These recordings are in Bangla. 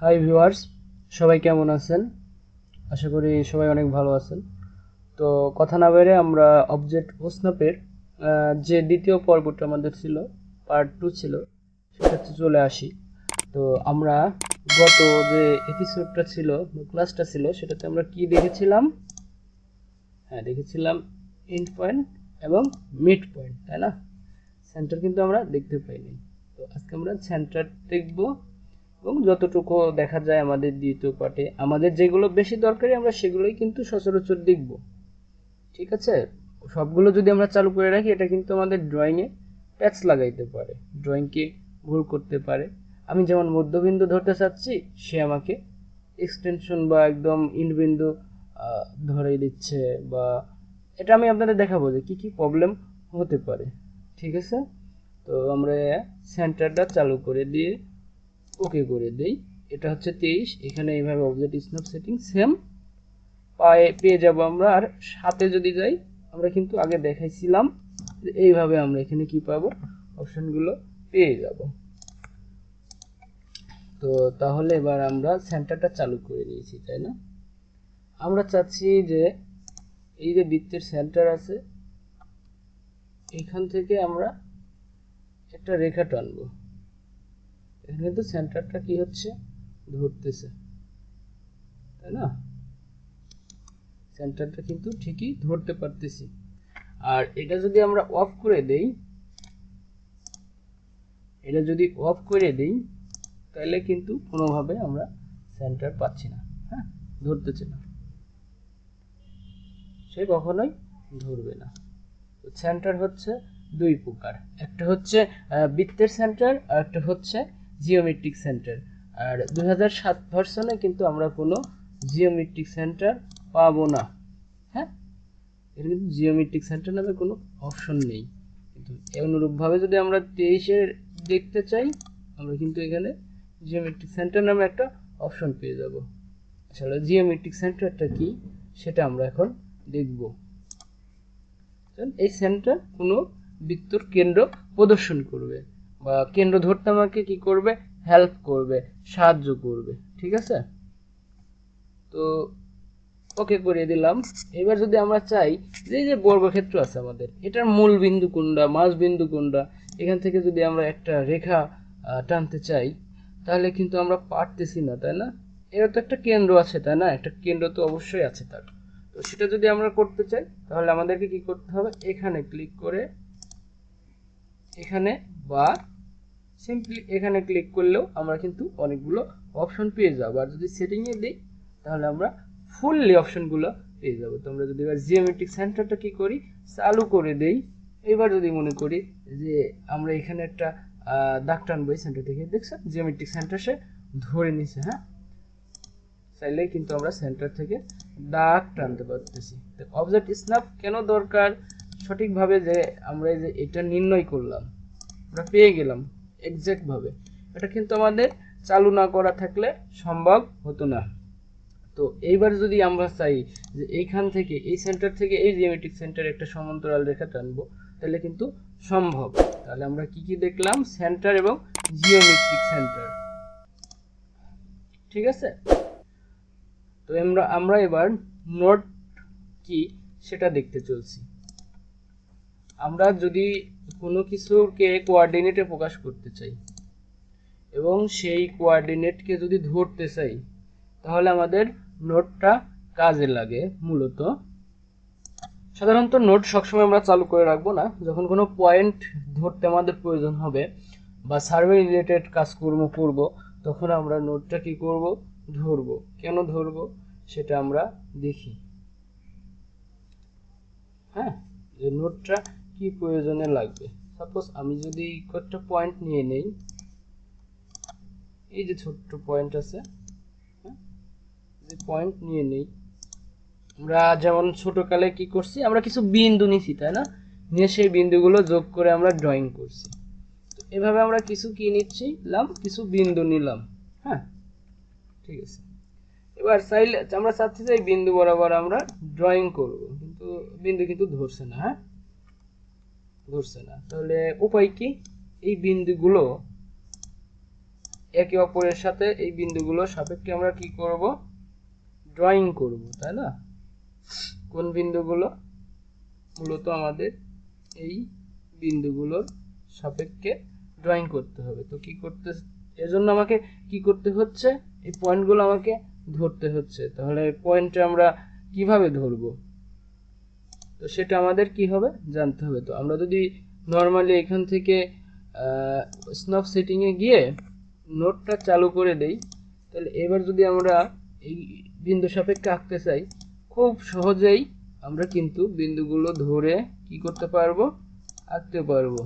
হাই ভিউয়ার্স, সবাই কেমন আছেন? আশা করি সবাই অনেক ভালো আছেন। তো কথা না বেড়ে আমরা অবজেক্ট স্ন্যাপের যে দ্বিতীয় পর্বটা আমাদের ছিল, পার্ট 2 ছিল, সেটাতে চলে আসি। তো আমরা গত যে এপিসোডটা ছিল, ক্লাসটা ছিল, সেটাতে আমরা কি দেখেছিলাম? দেখেছিলাম এন্ড পয়েন্ট এবং মিড পয়েন্ট, তাই না? সেন্টার কিন্তু আমরা দেখতে পাইনি। তো আজকে আমরা সেন্টার দেখব এবং যতটুকু দেখা যায় আমাদের দ্বিতীয় পার্টে আমাদের যেগুলো বেশি দরকারি আমরা সেগুলোই কিন্তু সচরাচর দেখব। ঠিক আছে? সবগুলো যদি আমরা চালু করে রাখি এটা কিন্তু আমাদের ড্রয়িংয়ে প্যাচ লাগাইতে পারে, ড্রয়িংকে ভুল করতে পারে। আমি যেমন মধ্যবিন্দু ধরতে চাচ্ছি, সে আমাকে এক্সটেনশন বা একদম ইন্ডবিন্দু ধরে দিচ্ছে, বা এটা আমি আপনাদের দেখাবো যে কি কি প্রবলেম হতে পারে। ঠিক আছে? তো আমরা সেন্টারটা চালু করে দিয়ে ওকে করে দেই। এটা হচ্ছে 23, এখানে এইভাবে অবজেক্ট স্ন্যাপ সেটিং সেম পেয়ে যাব আমরা। আর সাথে যদি যাই, আমরা কিন্তু আগে দেখাইছিলাম যে এইভাবে আমরা এখানে কি পাবো, অপশনগুলো পেয়ে যাব। তো তাহলে এবার আমরা সেন্টারটা চালু করে নিয়েছি, তাই না? আমরা চাচ্ছি যে এই যে বৃত্তের সেন্টার আছে, এখান থেকে আমরা একটা রেখা টানবো। এখানে কিন্তু সেন্টারটা কি হচ্ছে, ধরতেছে, তাই না? সেন্টারটা কিন্তু ঠিকই ধরতে পারতেছি। আর এটা যদি আমরা অফ করে দেই, তাহলে কিন্তু কোনোভাবে আমরা সেন্টার পাচ্ছি না, হ্যাঁ, ধরতেছে না, সে কখনোই ধরবে না। তো সেন্টার হচ্ছে দুই প্রকার, একটা হচ্ছে বৃত্তের সেন্টার আর একটা হচ্ছে জিওমেট্রিক সেন্টার। আর 2007 ভার্সনে কিন্তু আমরা কোনো জিওমেট্রিক সেন্টার পাবো না। হ্যাঁ, এর কিন্তু জিওমেট্রিক সেন্টার নামে কোনো অপশন নেই। কিন্তু অনুরূপভাবে যদি আমরা 23-এর দেখতে চাই, আমরা কিন্তু এখানে জিওমেট্রিক সেন্টার নামে একটা অপশন পেয়ে যাব। আসলে জিওমেট্রিক সেন্টারটা কি সেটা আমরা এখন দেখব। এই সেন্টার কোনো বৃত্তর কেন্দ্র প্রদর্শন করবে, বা কেন্দ্র ধরতে আমাকে কি করবে, হেল্প করবে, সাহায্য করবে। ঠিক আছে? তো ওকে করে দিলাম। এবার যদি আমরা চাই যে এই যে বর্গক্ষেত্র আছে আমাদের, এটার মূল বিন্দু কোনটা, মাঝ বিন্দু কোনটা, এখান থেকে যদি আমরা একটা রেখা টানতে চাই, তাহলে কিন্তু আমরা পারতেছি না, তাই না? এর তো একটা কেন্দ্র আছে, তাই না? একটা কেন্দ্র তো অবশ্যই আছে তার। তো সেটা যদি আমরা করতে চাই, তাহলে আমাদেরকে কি করতে হবে, এখানে ক্লিক করে, এখানে বা সিম্পলি এখানে ক্লিক করলেও আমরা কিন্তু অনেকগুলো অপশন পেয়ে যাবো। আর যদি সেটিংয়ে দিই, তাহলে আমরা ফুললি অপশনগুলো পেয়ে যাবো। তো আমরা যদি এবার জিওমেট্রিক সেন্টারটা কি করি, চালু করে দেই। এবার যদি মনে করি যে আমরা এখানে একটা দাগ টানবো এই সেন্টার থেকে, দেখছেন জিওমেট্রিক সেন্টার সে ধরে নিছে। হ্যাঁ, চাইলেই কিন্তু আমরা সেন্টার থেকে দাগ টানতে পারতেছি। তো অবজেক্ট স্ন্যাপ কেন দরকার, সঠিকভাবে যে আমরা এই যে এটা নির্ণয় করলাম, আমরা পেয়ে গেলাম এক্সাক্ট ভাবে, এটা কিন্তু আমাদের চালু না করা থাকলে সম্ভব হতো না। তো এইবার যদি আমরা চাই যে এইখান থেকে, এই সেন্টার থেকে এই জিওমেট্রিক সেন্টার একটা সমান্তরাল রেখা টানবো, তাহলে কিন্তু সম্ভব। তাহলে আমরা কি কি দেখলাম, সেন্টার এবং জিওমেট্রিক সেন্টার। ঠিক আছে? তো আমরা এবার নোট কি সেটা দেখতে চলছি। আমরা যদি কোনো কিছুকে কোঅর্ডিনেটে প্রকাশ করতে চাই এবং সেই কোঅর্ডিনেটকে যদি ধরতে চাই, তাহলে আমাদের নোটটা কাজে লাগে। মূলত সাধারণত নোট সবসময় আমরা চালু করে রাখবো না, যখন কোনো পয়েন্ট ধরতে আমাদের প্রয়োজন হবে বা সার্ভে রিলেটেড কাজকর্ম করব, তখন আমরা নোটটা কি করব, ধরবো। কেন ধরবো সেটা আমরা দেখি। হ্যাঁ, যে নোটটা কি প্রয়োজনে লাগবে। সাপোজ আমি যদি কয়েকটা পয়েন্ট নিয়ে নেই, এই যে ছোট্ট পয়েন্ট আছে, হ্যাঁ, যে পয়েন্ট নিয়ে নেই, আমরা যেমন ছোটকালে কি করছি, আমরা কিছু বিন্দু নিছি, তাই না? নিয়ে সেই বিন্দুগুলো যোগ করে আমরা ড্রয়িং করছি। তো এভাবে আমরা কিছু কি নিচ্ছিলাম, কিছু বিন্দু নিলাম। হ্যাঁ, ঠিক আছে। এবার চাইলে আমরা চাচ্ছি যে এই বিন্দু বরাবর আমরা ড্রয়িং করব, কিন্তু বিন্দু কিন্তু ধরছে না। হ্যাঁ, ধরছে না। তাহলে উপায় কি, এই বিন্দুগুলো একে অপরের সাথে এই বিন্দুগুলো সাপেক্ষে আমরা কি করব, ড্রয়িং করব, তাই না? কোন বিন্দুগুলো? মূলত আমাদের এই বিন্দুগুলোর সাপেক্ষে ড্রয়িং করতে হবে। তো কি করতে, এজন্য আমাকে কি করতে হচ্ছে, এই পয়েন্টগুলো আমাকে ধরতে হচ্ছে। তাহলে পয়েন্টটা আমরা কিভাবে ধরব, তো সেটা আমাদের কি হবে, জানতে হবে। তো আমরা যদি নর্মালি এখান থেকে স্ন্যাপ সেটিংয়ে গিয়ে নোটটা চালু করে দেই, তাহলে এবার যদি আমরা এই বিন্দু সাপেক্ষে আঁকতে চাই, খুব সহজেই আমরা কিন্তু বিন্দুগুলো ধরে কি করতে পারবো, আঁকতে পারবো,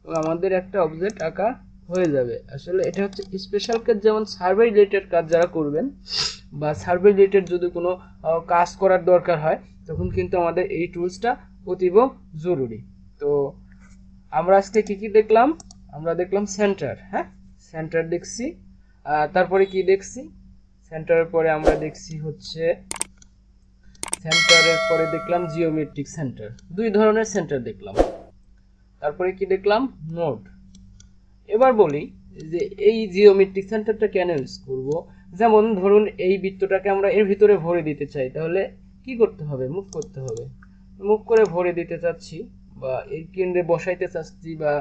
এবং আমাদের একটা অবজেক্ট আঁকা হয়ে যাবে। আসলে এটা হচ্ছে স্পেশাল কাজ, যেমন সার্ভে রিলেটেড কাজ যারা করবেন বা সার্ভে রিলেটেড যদি কোনো কাজ করার দরকার হয়, তখন কিন্তু আমাদের এই টুলসটা অতীব জরুরি। তো আমরা আজকে কি কি দেখলাম? আমরা দেখলাম সেন্টার, হ্যাঁ সেন্টার দেখছি, তারপরে কি দেখছি, সেন্টারের পরে আমরা দেখছি হচ্ছে, সেন্টারের পরে দেখলাম জিওমেট্রিক সেন্টার, দুই ধরনের সেন্টার দেখলাম। তারপরে কি দেখলাম, নোড। এবার বলি যে এই জিওমেট্রিক সেন্টারটা কেন ইউজ করব। যেমন ধরুন এই বৃত্তটাকে আমরা এর ভিতরে ভরে দিতে চাই, তাহলে কি করতে হবে, মুভ করতে হবে। মুভ করে ভরে দিতে চাচ্ছি বা এই কেন্দ্রে বসাইতে চাচ্ছি বা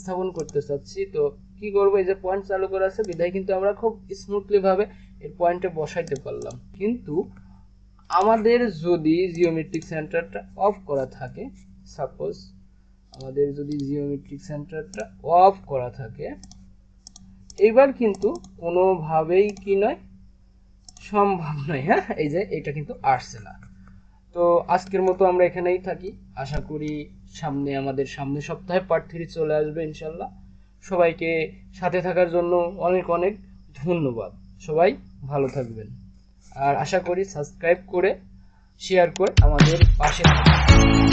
স্থাপন করতে চাচ্ছি, তো কি করব, এই যে পয়েন্ট চালু করা আছে বিধায় কিন্তু আমরা খুব স্মুথলি ভাবে এর পয়েন্টে বসাইতে পারলাম। কিন্তু আমাদের যদি জিওমেট্রিক সেন্টারটা অফ করা থাকে, সাপোজ আমাদের যদি জিওমেট্রিক সেন্টারটা অফ করা থাকে, এবার কিন্তু কোনোভাবেই কি নয়, সম্ভব নয়। হ্যাঁ, এই যে এটা কিন্তু আসছে না। তো আজকের মতো আমরা এখানেই থাকি। আশা করি আমাদের সামনে সপ্তাহে পার্ট 3 চলে আসবে ইনশাল্লাহ। সবাইকে সাথে থাকার জন্য অনেক অনেক ধন্যবাদ। সবাই ভালো থাকবেন, আর আশা করি সাবস্ক্রাইব করে শেয়ার করে আমাদের পাশে থাকবেন।